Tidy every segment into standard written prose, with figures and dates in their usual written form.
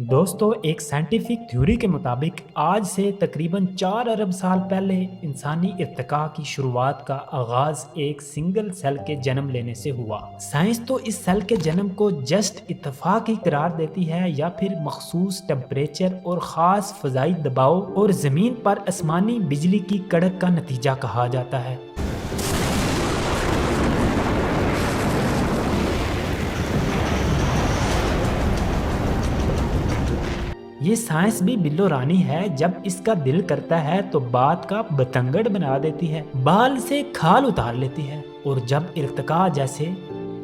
दोस्तों, एक scientific theory के मुताबिक आज से तकरीबन 4 अरब साल पहले इंसानी इर्तिका की शुरुआत का आगाज एक सिंगल सेल के जन्म लेने से हुआ। साइंस तो इस सेल के जन्म को जस्ट इत्तेफाक ही करार देती है या फिर मखसूस टेम्परेचर और ख़ास फ़ज़ाई दबाव और ज़मीन पर आसमानी बिजली की कड़क का नतीजा कहा जाता है। ये साइंस भी बिल्लो रानी है, जब इसका दिल करता है तो बात का बतंगड़ बना देती है, बाल से खाल उतार लेती है। और जब इर्तिका जैसे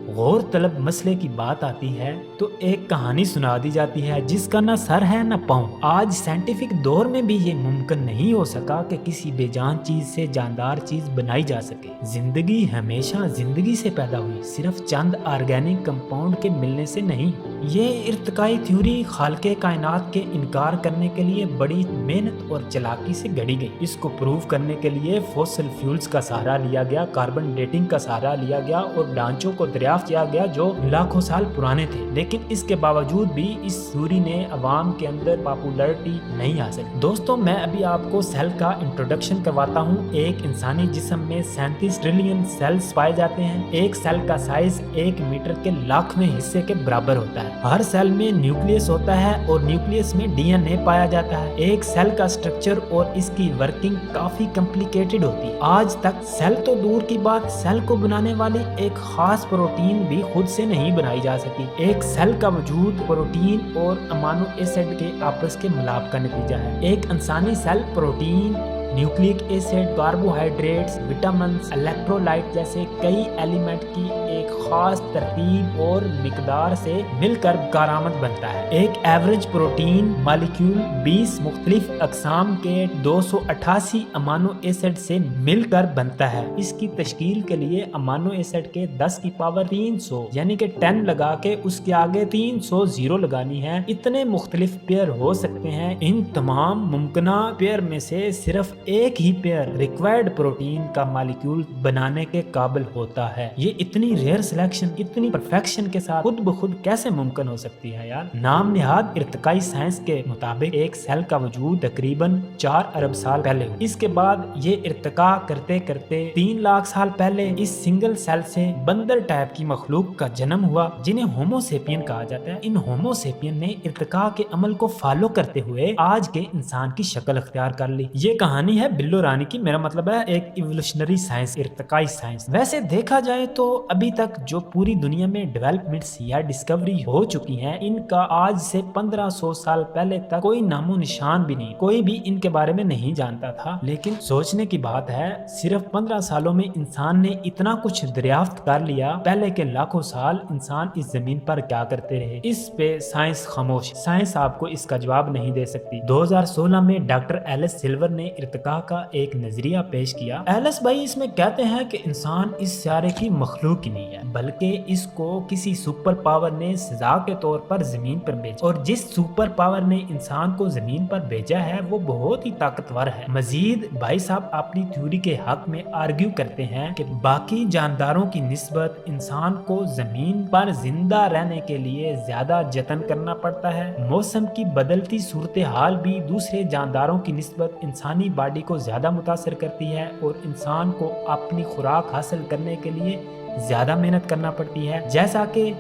गौर तलब मसले की बात आती है तो एक कहानी सुना दी जाती है जिसका ना सर है ना पाँव। आज साइंटिफिक दौर में भी ये मुमकिन नहीं हो सका कि किसी बेजान चीज से जानदार चीज बनाई जा सके। जिंदगी हमेशा जिंदगी से पैदा हुई, सिर्फ चंद ऑर्गेनिक कंपाउंड के मिलने से नहीं। ये इर्तिकाई थ्योरी खालके कायनात के इनकार करने के लिए बड़ी मेहनत और चालाकी से गढ़ी गई। इसको प्रूव करने के लिए फॉसिल फ्यूल्स का सहारा लिया गया, कार्बन डेटिंग का सहारा लिया गया और ढांचों को दरियाफ्त किया गया जो लाखों साल पुराने थे। लेकिन इसके बावजूद भी इस थ्योरी ने अवाम के अंदर पॉपुलैरिटी नहीं हासिल। दोस्तों, मैं अभी आपको सेल का इंट्रोडक्शन करवाता हूँ। एक इंसानी जिस्म में 37 ट्रिलियन सेल्स पाए जाते हैं। एक सेल का साइज 1 मीटर के लाखवें हिस्से के बराबर होता है। हर सेल में न्यूक्लियस होता है और न्यूक्लियस में डीएनए पाया जाता है। एक सेल का स्ट्रक्चर और इसकी वर्किंग काफी कॉम्प्लिकेटेड होती है। आज तक सेल तो दूर की बात, सेल को बनाने वाली एक खास प्रोटीन भी खुद से नहीं बनाई जा सकी। एक सेल का वजूद प्रोटीन और अमानो एसिड के आपस के मिलाप का नतीजा है। एक इंसानी cell protein, nucleic acid, carbohydrates, vitamin, electrolyte जैसे कई एलिमेंट की एक खास तरतीब और मिकदार से मिलकर कारामद बनता है। एक एवरेज प्रोटीन मॉलिक्यूल 20 मुख्तलिफ अकसाम के 288 अमानो एसिड से मिलकर बनता है। इसकी तश्कील के लिए अमानो एसिड के 10 की पावर 300 यानी कि 10 लगा के उसके आगे 300 जीरो लगानी है। इतने मुख्तलिफ पेयर हो सकते हैं। इन तमाम मुमकिना पेयर में से सिर्फ एक ही पेयर रिक्वायर्ड प्रोटीन का मॉलिक्यूल बनाने के काबिल होता है। ये इतनी रेयर सिलेक्शन, इतनी परफेक्शन के साथ खुद ब खुद कैसे मुमकिन हो सकती है यार। नाम निहाद इर्तिकाई साइंस के मुताबिक एक सेल का वजूद तकरीबन 4 अरब साल पहले हुआ। इसके बाद ये इर्तिका करते करते 3 लाख साल पहले इस सिंगल सेल से बंदर टाइप की मखलूक का जन्म हुआ जिन्हें होमोसेपियन कहा जाता है। इन होमोसेपियन ने इर्तिका के अमल को फॉलो करते हुए आज के इंसान की शक्ल अख्तियार कर ली। ये कहानी है बिल्लो रानी की, मेरा मतलब है एक इवोल्यूशनरी साइंस, इर्तिकाई साइंस। वैसे देखा जाए तो अभी तक जो पूरी दुनिया में डेवलपमेंट्स या डिस्कवरी हो चुकी हैं, इनका आज से 1500 साल पहले तक कोई नामो निशान भी नहीं, कोई भी इनके बारे में नहीं जानता था। लेकिन सोचने की बात है, सिर्फ 15 सालों में इंसान ने इतना कुछ दरियाफ्त कर लिया। पहले के लाखों साल इंसान इस जमीन पर क्या करते रहे, इस पे साइंस खामोश। साइंस आपको इसका जवाब नहीं दे सकती। 2016 में डॉक्टर एलिस सिल्वर ने इर्तिका का एक नजरिया पेश किया। एलिस भाई इसमें कहते हैं कि इंसान इस सारे की मखलूक ही नहीं है, बल्कि इसको किसी सुपर पावर ने सजा के तौर पर जमीन पर भेजा, और जिस सुपर पावर ने इंसान को जमीन पर भेजा है वो बहुत ही ताकतवर है। मजीद भाई साहब अपनी थ्योरी के हक में आर्ग्यू करते हैं कि बाकी जानदारों की निस्बत इंसान को जमीन पर जिंदा रहने के लिए ज्यादा जतन करना पड़ता है। मौसम की बदलती सूरत हाल भी दूसरे जानदारों की निस्बत इंसानी बॉडी को ज्यादा मुतासर करती है और इंसान को अपनी खुराक हासिल करने के लिए ज्यादा मेहनत करना पड़ती है। जैसा कि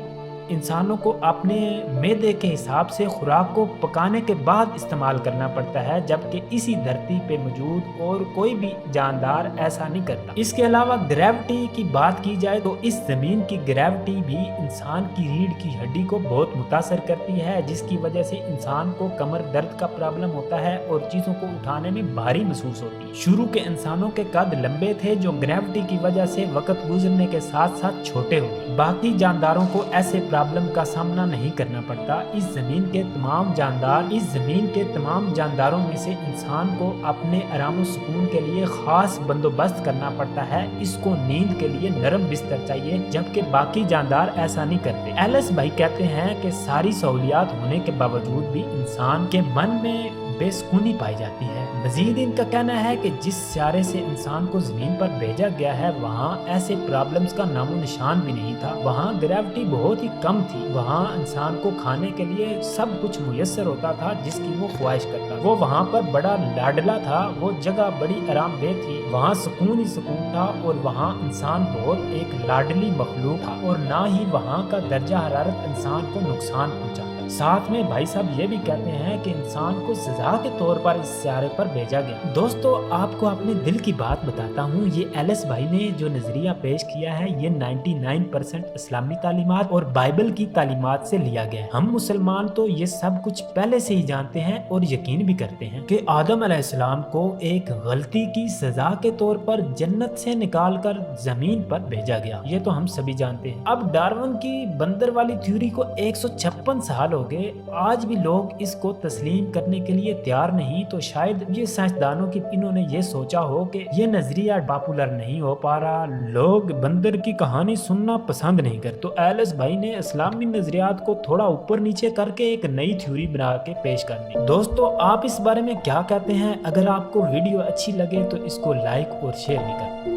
इंसानों को अपने मैदे के हिसाब से खुराक को पकाने के बाद इस्तेमाल करना पड़ता है, जबकि इसी धरती पे मौजूद और कोई भी जानदार ऐसा नहीं करता। इसके अलावा ग्रेविटी की बात की जाए तो इस जमीन की ग्रेविटी भी इंसान की रीढ़ की हड्डी को बहुत मुतासर करती है, जिसकी वजह से इंसान को कमर दर्द का प्रॉब्लम होता है और चीजों को उठाने में भारी महसूस होती है। शुरू के इंसानों के कद लंबे थे जो ग्रेविटी की वजह से वक्त गुजरने के साथ साथ छोटे हो गए। बाकी जानदारों को ऐसे प्रॉब्लम का सामना नहीं करना पड़ता। इस जमीन के तमाम जानदारों में से इंसान को अपने आराम सुकून के लिए खास बंदोबस्त करना पड़ता है। इसको नींद के लिए नरम बिस्तर चाहिए, जबकि बाकी जानदार ऐसा नहीं करते। एलिस भाई कहते हैं कि सारी सहूलियात होने के बावजूद भी इंसान के मन में बेसुकूनी पाई जाती है। मजीद इनका कहना है कि जिस सियारे से इंसान को जमीन पर भेजा गया है वहाँ ऐसे प्रॉब्लम्स का नामो निशान भी नहीं था। वहाँ ग्रेविटी बहुत ही कम थी, वहाँ इंसान को खाने के लिए सब कुछ मुयस्सर होता था जिसकी वो ख्वाहिश करता। वो वहाँ पर बड़ा लाडला था, वो जगह बड़ी आरामदेह थी, वहाँ सुकून ही सुकून था और वहाँ इंसान बहुत एक लाडली मखलूक था और ना ही वहाँ का दर्जा हरारत इंसान को नुकसान पहुँचाता। साथ में भाई साहब ये भी कहते हैं कि इंसान को सजा के तौर पर इस सियारे पर भेजा गया। दोस्तों आपको अपने दिल की बात बताता हूँ, ये एलिस भाई ने जो नजरिया पेश किया है ये 99% इस्लामी तालीमात और बाइबल की तालीमात से लिया गया है। हम मुसलमान तो ये सब कुछ पहले से ही जानते हैं और यकीन भी करते हैं कि आदम अलैहिस्सलाम को एक गलती की सजा के तौर पर जन्नत से निकाल कर जमीन पर भेजा गया, ये तो हम सभी जानते हैं। अब डार्विन की बंदर वाली थ्योरी को 156 साल हो गए, आज भी लोग इसको तस्लीम करने के लिए तैयार नहीं, तो शायद ये साइंसदानों की इन्होंने ये सोचा हो कि ये नजरिया पॉपुलर नहीं हो पा रहा, लोग बंदर की कहानी सुनना पसंद नहीं करते, तो एलिस भाई ने इस्लामी नजरियात को थोड़ा ऊपर नीचे करके एक नई थ्योरी बना के पेश कर दी। दोस्तों आप इस बारे में क्या कहते हैं? अगर आपको वीडियो अच्छी लगे तो इसको लाइक और शेयर भी करें।